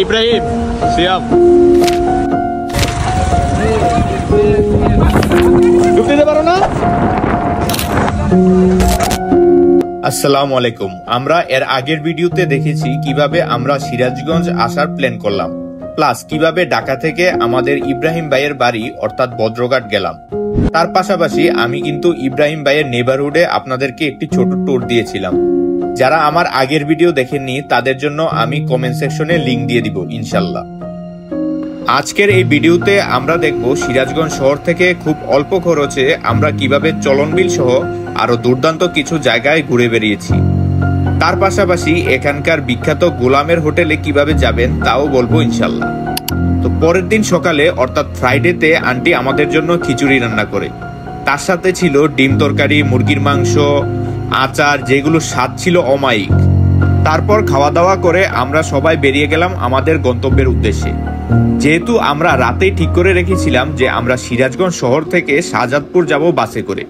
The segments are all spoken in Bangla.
ইব্রাহিম সিয়াম ঢুকতে পারো না। আসসালামু আলাইকুম। আমরা এর আগের ভিডিওতে দেখেছি কিভাবে আমরা সিরাজগঞ্জ আসার প্ল্যান করলাম, প্লাস কিভাবে ঢাকা থেকে আমাদের ইব্রাহিম ভাইয়ের বাড়ি অর্থাৎ বদ্রঘাট গেলাম। তার পাশাপাশি আমি কিন্তু ইব্রাহিম ভাইয়ের নেবারহুডে আপনাদেরকে একটি ছোট ট্যুর দিয়েছিলাম। যারা আমার আগের ভিডিও দেখেননি তাদের জন্য আমি কমেন্ট সেকশনে লিংক দিয়ে দিব ইনশাল্লাহ। আজকের এই ভিডিওতে আমরা দেখব সিরাজগঞ্জ শহর থেকে খুব অল্প খরচে আমরা কিভাবে চলনবিল সহ আরো দুর্দান্ত কিছু জায়গায় ঘুরে বেরিয়েছি। তার পাশাপাশি এখানকার বিখ্যাত গোলামের হোটেলে কিভাবে যাবেন তাও বলবো ইনশাল্লাহ। তো পরের দিন সকালে অর্থাৎ ফ্রাইডেতে আন্টি আমাদের জন্য খিচুড়ি রান্না করে, তার সাথে ছিল ডিম তরকারি, মুরগির মাংস, আচার, যেগুলো স্বাদ ছিল অমায়িক। তারপর খাওয়া দাওয়া করে আমরা সবাই বেরিয়ে গেলাম আমাদের গন্তব্যের উদ্দেশ্যে। যেহেতু আমরা রাতেই ঠিক করে রেখেছিলাম যে আমরা সিরাজগঞ্জ শহর থেকে শাহজাদপুর যাব বাসে করে,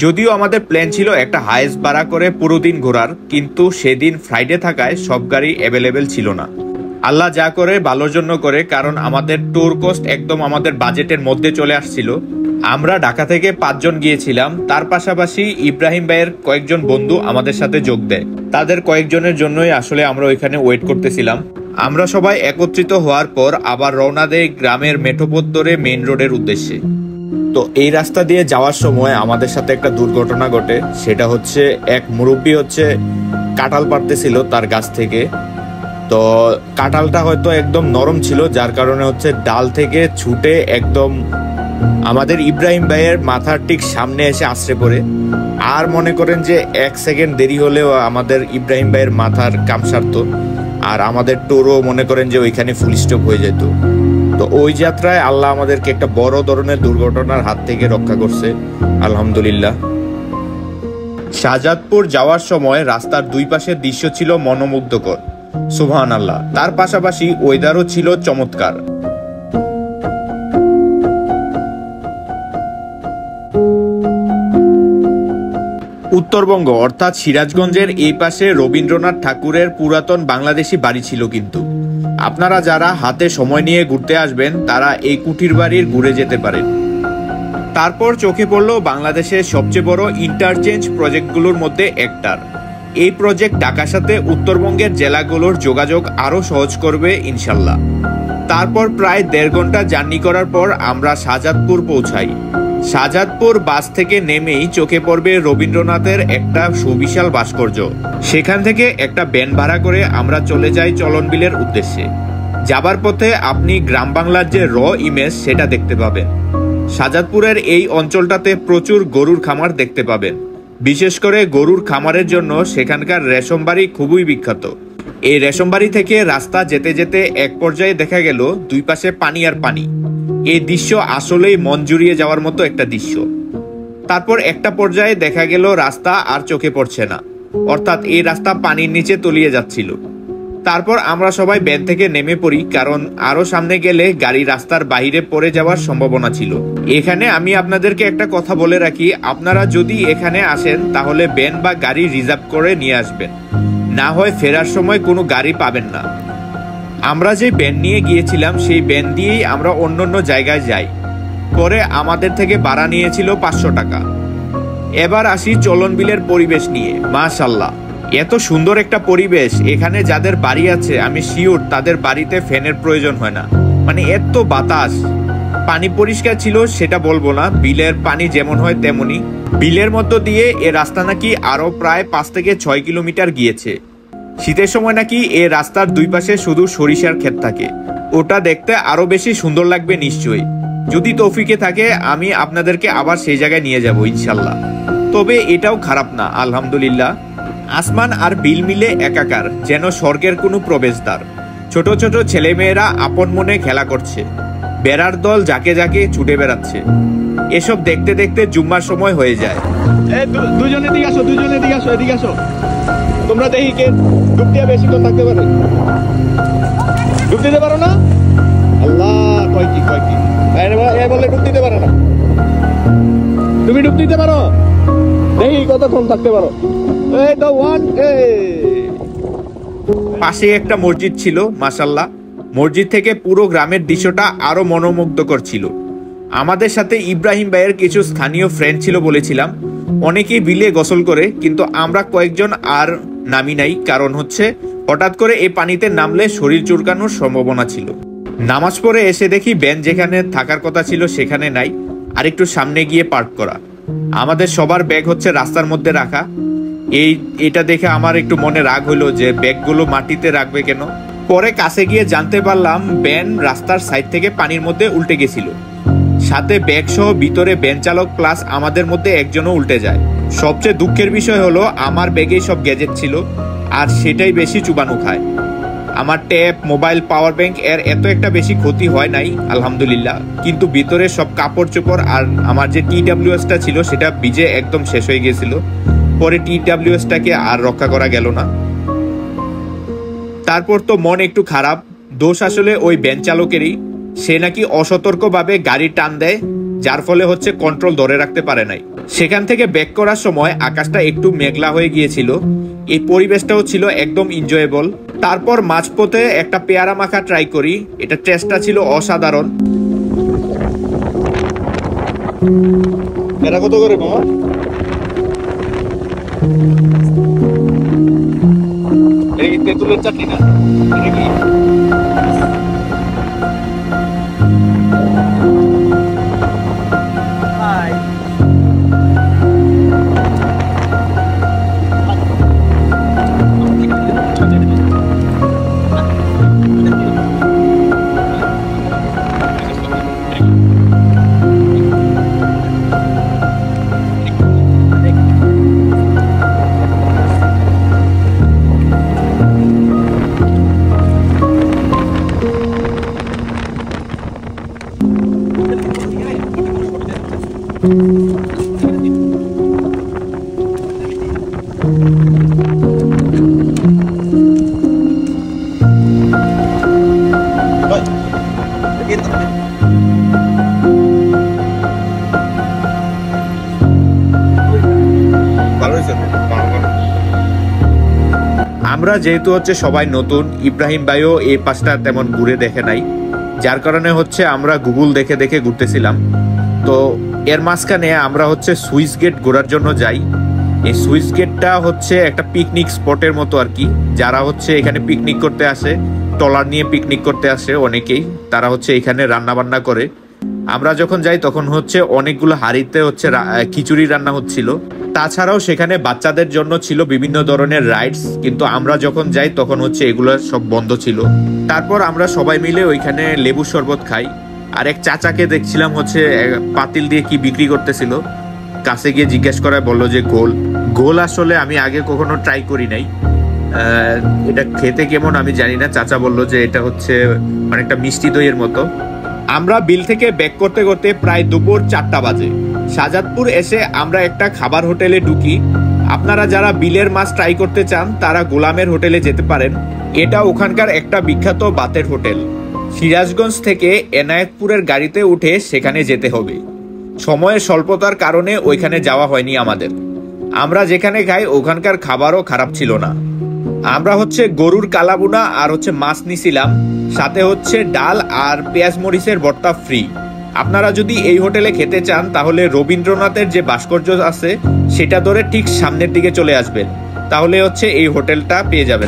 যদিও আমাদের প্ল্যান ছিল একটা হাইস ভাড়া করে পুরো দিন ঘোরার, কিন্তু সেদিন ফ্রাইডে থাকায় সব গাড়ি অ্যাভেলেবেল ছিল না। আল্লাহ যা করে ভালোর জন্য করে, কারণ আমাদের ট্যুর কস্ট একদম আমাদের বাজেটের মধ্যে চলে আসছিল। আমরা ঢাকা থেকে 5 জন গিয়েছিলাম, তার পাশাপাশি ইব্রাহিম ভাইয়ের কয়েকজন বন্ধু আমাদের সাথে যোগ দেয়। তাদের কয়েকজনের জন্যই আসলে আমরা ওইখানে ওয়েট করতেছিলাম। আমরা সবাই একত্রিত হওয়ার পর আবার রওনা দেই গ্রামের মেঠোপথ ধরে মেইন রোডের উদ্দেশ্যে। তো এই রাস্তা দিয়ে যাওয়ার সময় আমাদের সাথে একটা দুর্ঘটনা ঘটে। সেটা হচ্ছে এক মুরব্বী কাঁঠাল পাড়তেছিল তার গাছ থেকে। তো কাঁঠালটা হয়তো একদম নরম ছিল, যার কারণে ডাল থেকে ছুটে একদম আমাদের ইব্রাহিম ভাইয়ের মাথার ঠিক সামনে এসে আছড়ে পড়ে। আর মনে করেন যে 1 সেকেন্ড দেরি হলেও আমাদের ইব্রাহিম ভাইয়ের মাথার কাম সারতো, আর আমাদের ট্যুরও মনে করেন যে ওইখানে ফুল স্টপ হয়ে যেত। তো ওই যাত্রায় আল্লাহ আমাদেরকে একটা বড় ধরনের দুর্ঘটনার হাত থেকে রক্ষা করছে, আলহামদুলিল্লাহ। শাহজাদপুর যাওয়ার সময় রাস্তার দুই পাশের দৃশ্য ছিল মনোমুগ্ধকর, সুবহানাল্লাহ। তার পাশাপাশি ওয়েদারও ছিল চমৎকার। উত্তরবঙ্গ অর্থাৎ সিরাজগঞ্জের এই পাশে রবীন্দ্রনাথ ঠাকুরের পুরাতন বাংলাদেশি বাড়ি ছিল, কিন্তু আপনারা যারা হাতে সময় নিয়ে ঘুরতে আসবেন তারা এই কুঠির বাড়ির ঘুরে যেতে পারেন। তারপর চোখে পড়ল বাংলাদেশের সবচেয়ে বড় ইন্টারচেঞ্জ প্রজেক্টগুলোর মধ্যে একটার। এই প্রজেক্ট ঢাকার সাথে উত্তরবঙ্গের জেলাগুলোর যোগাযোগ আরো সহজ করবে ইনশাল্লাহ। তারপর প্রায় 1.5 ঘন্টা জার্নি করার পর আমরা শাহজাদপুর পৌঁছাই। শাহজাদপুর বাস থেকে নেমেই চোখে পড়বে রবীন্দ্রনাথের একটা সুবিশাল ভাস্কর্য। সেখান থেকে একটা ভ্যান ভাড়া করে আমরা চলে যাই চলনবিলের উদ্দেশ্যে। যাবার পথে আপনি গ্রাম বাংলার যে ইমেজ সেটা দেখতে পাবেন। শাহজাদপুরের এই অঞ্চলটাতে প্রচুর গরুর খামার দেখতে পাবেন। বিশেষ করে গরুর খামারের জন্য সেখানকার রেশমবাড়ি খুবই বিখ্যাত। এই রেশমবাড়ি থেকে রাস্তা যেতে যেতে এক পর্যায়ে দেখা গেল দুই পাশে পানি আর পানি। এই দৃশ্য আসলেই মন জুড়িয়ে যাওয়ার মতো একটা দৃশ্য। তারপর একটা পর্যায়ে দেখা গেল রাস্তা আর চোখে পড়ছে না, অর্থাৎ এই রাস্তা পানির নিচে তলিয়ে যাচ্ছিল। তারপর আমরা সবাই ভ্যান থেকে নেমে পড়ি, কারণ আরো সামনে গেলে গাড়ি রাস্তার বাইরে পড়ে যাওয়ার সম্ভাবনা ছিল। এখানে আমি আপনাদেরকে একটা কথা বলে রাখি, আপনারা যদি এখানে আসেন তাহলে ভ্যান বা গাড়ি রিজার্ভ করে নিয়ে আসবেন, না হয় ফেরার সময় কোনো গাড়ি পাবেন না। আমরা যে ভ্যান নিয়ে গিয়েছিলাম সেই ভ্যান দিয়েই আমরা অন্য জায়গায় যাই। পরে আমাদের থেকে ভাড়া নিয়েছিল 500 টাকা। এবার আসি চলনবিলের পরিবেশ নিয়ে। মাশাআল্লাহ, এত সুন্দর একটা পরিবেশ। এখানে যাদের বাড়ি আছে আমি শিওর তাদের বাড়িতে ফ্যানের প্রয়োজন হয় না, মানে এত বাতাস। পানি পরিষ্কার ছিল সেটা বলবো না, বিলের পানি যেমন হয় তেমনি। বিলের মধ্য দিয়ে এ রাস্তা নাকি আরো প্রায় 5 থেকে 6 কিলোমিটার গিয়েছে। শীতের সময় নাকি এই রাস্তার দুই পাশে শুধু সরিষার ক্ষেত থাকে। ওটা দেখতে আরো বেশি সুন্দর লাগবে নিশ্চয়ই। যদি তৌফিকে থাকে আমি আপনাদেরকে আবার সেই জায়গায় নিয়ে যাব ইনশাল্লাহ। তবে এটাও খারাপ না, আলহামদুলিল্লাহ। আসমান আর বিল মিলে একাকার, যেন স্বর্গের কোনো প্রবেশদ্বার। ছোট ছোট ছেলেমেয়েরা আপন মনে খেলা করছে, বেড়ার দল যাকে যাকে ছুটে বেড়াচ্ছে। এসব দেখতে দেখতে জুম্মার সময় হয়ে যায়। দুজনে দিকে আসো, এদিকে আসো। তোমরা দেখি কে ডুব দিয়ে বেশিক্ষণ থাকতে পারে। ডুব দিতে পারো না? আল্লাহ, কয় কি বলে ডুব দিতে পারো না? তুমি ডুব দিতে পারো? দেখি কতক্ষণ থাকতে পারো। এই তো 1 পাশে একটা মসজিদ ছিল, মাশাল্লাহ। মসজিদ থেকে পুরো গ্রামের দৃশ্যটা আরো মনোমুগ্ধকর ছিল। আমাদের সাথে ইব্রাহিম ভাইয়ের কিছু স্থানীয় ফ্রেন্ড ছিল বলেছিলাম, অনেকেই বিলে গোসল করে, কিন্তু আমরা কয়েকজন আর নামি নাই, কারণ হচ্ছে হঠাৎ করে এই পানিতে নামলে শরীর চুলকানোর সম্ভাবনা ছিল। নামাজ পড়ে এসে দেখি ভ্যান যেখানে থাকার কথা ছিল সেখানে নাই, আর একটু সামনে গিয়ে পার্ক করা। আমাদের সবার ব্যাগ হচ্ছে রাস্তার মধ্যে রাখা। এটা দেখে আমার একটু মনে রাগ হলো যে ব্যাগগুলো মাটিতে রাখবে কেন। পরে কাছে গিয়ে জানতে পারলাম ভ্যান রাস্তার সাইড থেকে পানির মধ্যে উল্টে গেছিল, সাথে ব্যাগ সহ ভিতরে ভ্যান চালক প্লাস আমাদের মধ্যে একজনও উল্টে যায়। সবচেয়ে দুঃখের বিষয় হলো আমার ব্যাগেই সব গ্যাজেট ছিল, আর সেটাই বেশি চুবানো খায়। আমার ট্যাব, মোবাইল, পাওয়ার ব্যাংক এর এত একটা বেশি ক্ষতি হয় নাই আলহামদুলিল্লাহ, কিন্তু ভিতরে সব কাপড় চোপড় আর আমার যে TWS-টা ছিল সেটা ভিজে একদম শেষ হয়ে গিয়েছিল। পরে TWS-টাকে আর রক্ষা করা গেল না। তারপর তো মন একটু খারাপ, দোষ আসলে ওই ভ্যান চালকেরই। সে নাকি অসতর্কভাবে গাড়ি টান দেয়, যার ফলে হচ্ছে কন্ট্রোল ধরে রাখতে পারে নাই। সেখান থেকে ব্যাক করার সময় আকাশটা একটু মেঘলা হয়ে গিয়েছিল, এই পরিবেশটাও ছিল একদম এনজয়েবল। তারপর মাঝপথে একটা পেয়ারা মাখা ট্রাই করি, এটা টেস্টটা ছিল অসাধারণ। এটা কত করে মামা? এই তেঁতুলের চাটনি না, এটা কি? আমরা যেহেতু হচ্ছে সবাই নতুন, ইব্রাহিম ভাইও এই পাশটা তেমন ঘুরে দেখে নাই, যার কারণে হচ্ছে আমরা গুগল দেখে দেখে ঘুরতেছিলাম। তো এর মাঝখানে আমরা হচ্ছে সুইস গেট ঘোরার জন্য যাই। এই সুইস গেটটা হচ্ছে একটা পিকনিক স্পটের মতো আর কি। যারা হচ্ছে এখানে পিকনিক করতে আসে, ট্রলার নিয়ে পিকনিক করতে আসে অনেকেই, তারা হচ্ছে এখানে রান্না বান্না করে। আমরা যখন যাই তখন হচ্ছে অনেকগুলো হাঁড়িতে হচ্ছে খিচুড়ি রান্না হচ্ছিল। তাছাড়াও সেখানে বাচ্চাদের জন্য ছিল বিভিন্ন ধরনের রাইডস, কিন্তু আমরা যখন যাই তখন হচ্ছে এগুলো সব বন্ধ ছিল। তারপর আমরা সবাই মিলে ওইখানে লেবু শরবত খাই। আর এক চাচাকে দেখছিলাম হচ্ছে পাতিল দিয়ে কি বিক্রি করতেছিল, কাছে গিয়ে জিজ্ঞেস করায় বললো যে গোল আসলে আমি আগে কখনো ট্রাই করি নাই, এটা খেতে কেমন আমি জানি না। চাচা বললো যে এটা হচ্ছে অনেকটা মিষ্টি দইয়ের মতো। আমরা বিল থেকে ব্যাক করতে করতে প্রায় দুপুর 4টা বাজে। শাহজাদপুর এসে আমরা একটা খাবার হোটেলে ঢুকি। আপনারা যারা বিলের মাছ ট্রাই করতে চান তারা গোলামের হোটেলে যেতে পারেন, এটা ওখানকার একটা বিখ্যাত বাতের হোটেল। সিরাজগঞ্জ থেকে এনায়েতপুরের গাড়িতে উঠে সেখানে যেতে হবে। সময়ের স্বল্পতার কারণে ওইখানে যাওয়া হয়নি আমাদের। আমরা যেখানে খাই ওখানকার খাবারও খারাপ ছিল না। আমরা হচ্ছে গরুর কালাবুনা আর হচ্ছে মাছ নিছিলাম, সাথে হচ্ছে ডাল আর পেঁয়াজ মরিচের ভর্তা ফ্রি। আপনারা যদি এই হোটেলে খেতে চান তাহলে রবীন্দ্রনাথের যে ভাস্কর্য আছে সেটা ধরে ঠিক সামনের দিকে চলে আসবেন, তাহলে হচ্ছে এই হোটেলটা পেয়ে যাবেন।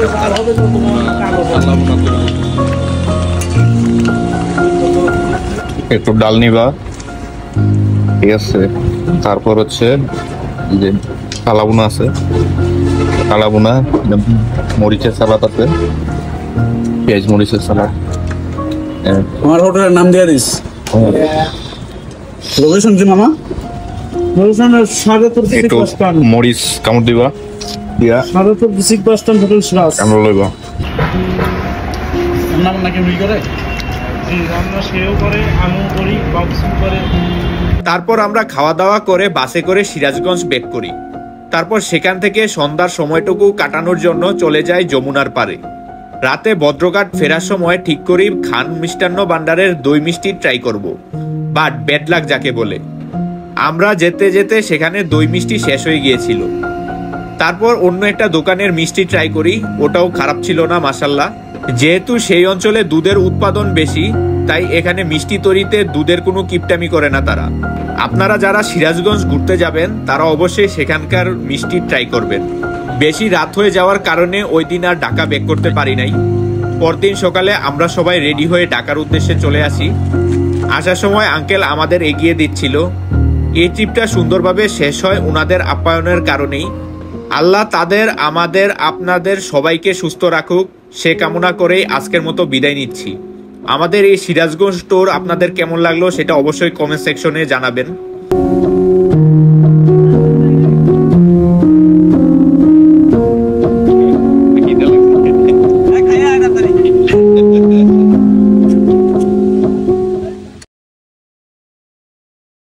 একটু ডাল নিবা, ঠিক আছে। তারপর হচ্ছে যে কালাবুনা আছে, কালাবুনা, মরিচের সালাদ আছে, পেঁয়াজ মরিচের সালাদ। আমার হোটেলের নাম দিয়ে দিস। লোকেশন কি মামা? লোকেশন শাহজাদপুর একটু মরিচ কামড় দিবা, দিয়া Shahzadpur district bus stand hotel Siraj. কামড় লইবা। রান্না বান্না কি করে? জি, রান্না সেও করে, আমিও করি, বাবুসুম করে। তারপর আমরা খাওয়া দাওয়া করে বাসে করে সিরাজগঞ্জ ব্যাক করি। তারপর সেখান থেকে সন্ধ্যার সময়টুকু কাটানোর জন্য চলে যাই যমুনার পারে। রাতে ভদ্রঘাট ফেরার সময় ঠিক করি খান মিষ্টান্ন ভান্ডারের দই মিষ্টি ট্রাই করব, বাট ব্যাড লাক যাকে বলে। আমরা যেতে যেতে সেখানে দই মিষ্টি শেষ হয়ে গিয়েছিল। তারপর অন্য একটা দোকানের মিষ্টি ট্রাই করি, ওটাও খারাপ ছিল না মাশাল্লাহ। যেহেতু সেই অঞ্চলে দুধের উৎপাদন বেশি, তাই এখানে মিষ্টি তৈরিতে দুধের কোনো কিপটামি করে না তারা। আপনারা যারা সিরাজগঞ্জ ঘুরতে যাবেন তারা অবশ্যই সেখানকার মিষ্টি ট্রাই করবেন। বেশি রাত হয়ে যাওয়ার কারণে ওই দিন আর ঢাকা ব্যাক করতে পারি নাই। পরদিন সকালে আমরা সবাই রেডি হয়ে ঢাকার উদ্দেশ্যে চলে আসি। আসার সময় আঙ্কেল আমাদের এগিয়ে দিচ্ছিল। এই ট্রিপটা সুন্দরভাবে শেষ হয় ওনাদের আপ্যায়নের কারণেই। আল্লাহ তাদের, আমাদের, আপনাদের সবাইকে সুস্থ রাখুক সে কামনা করেই আজকের মতো বিদায় নিচ্ছি। আমাদের এই সিরাজগঞ্জ ট্যুর আপনাদের কেমন লাগলো সেটা অবশ্যই কমেন্ট সেকশনে জানাবেন।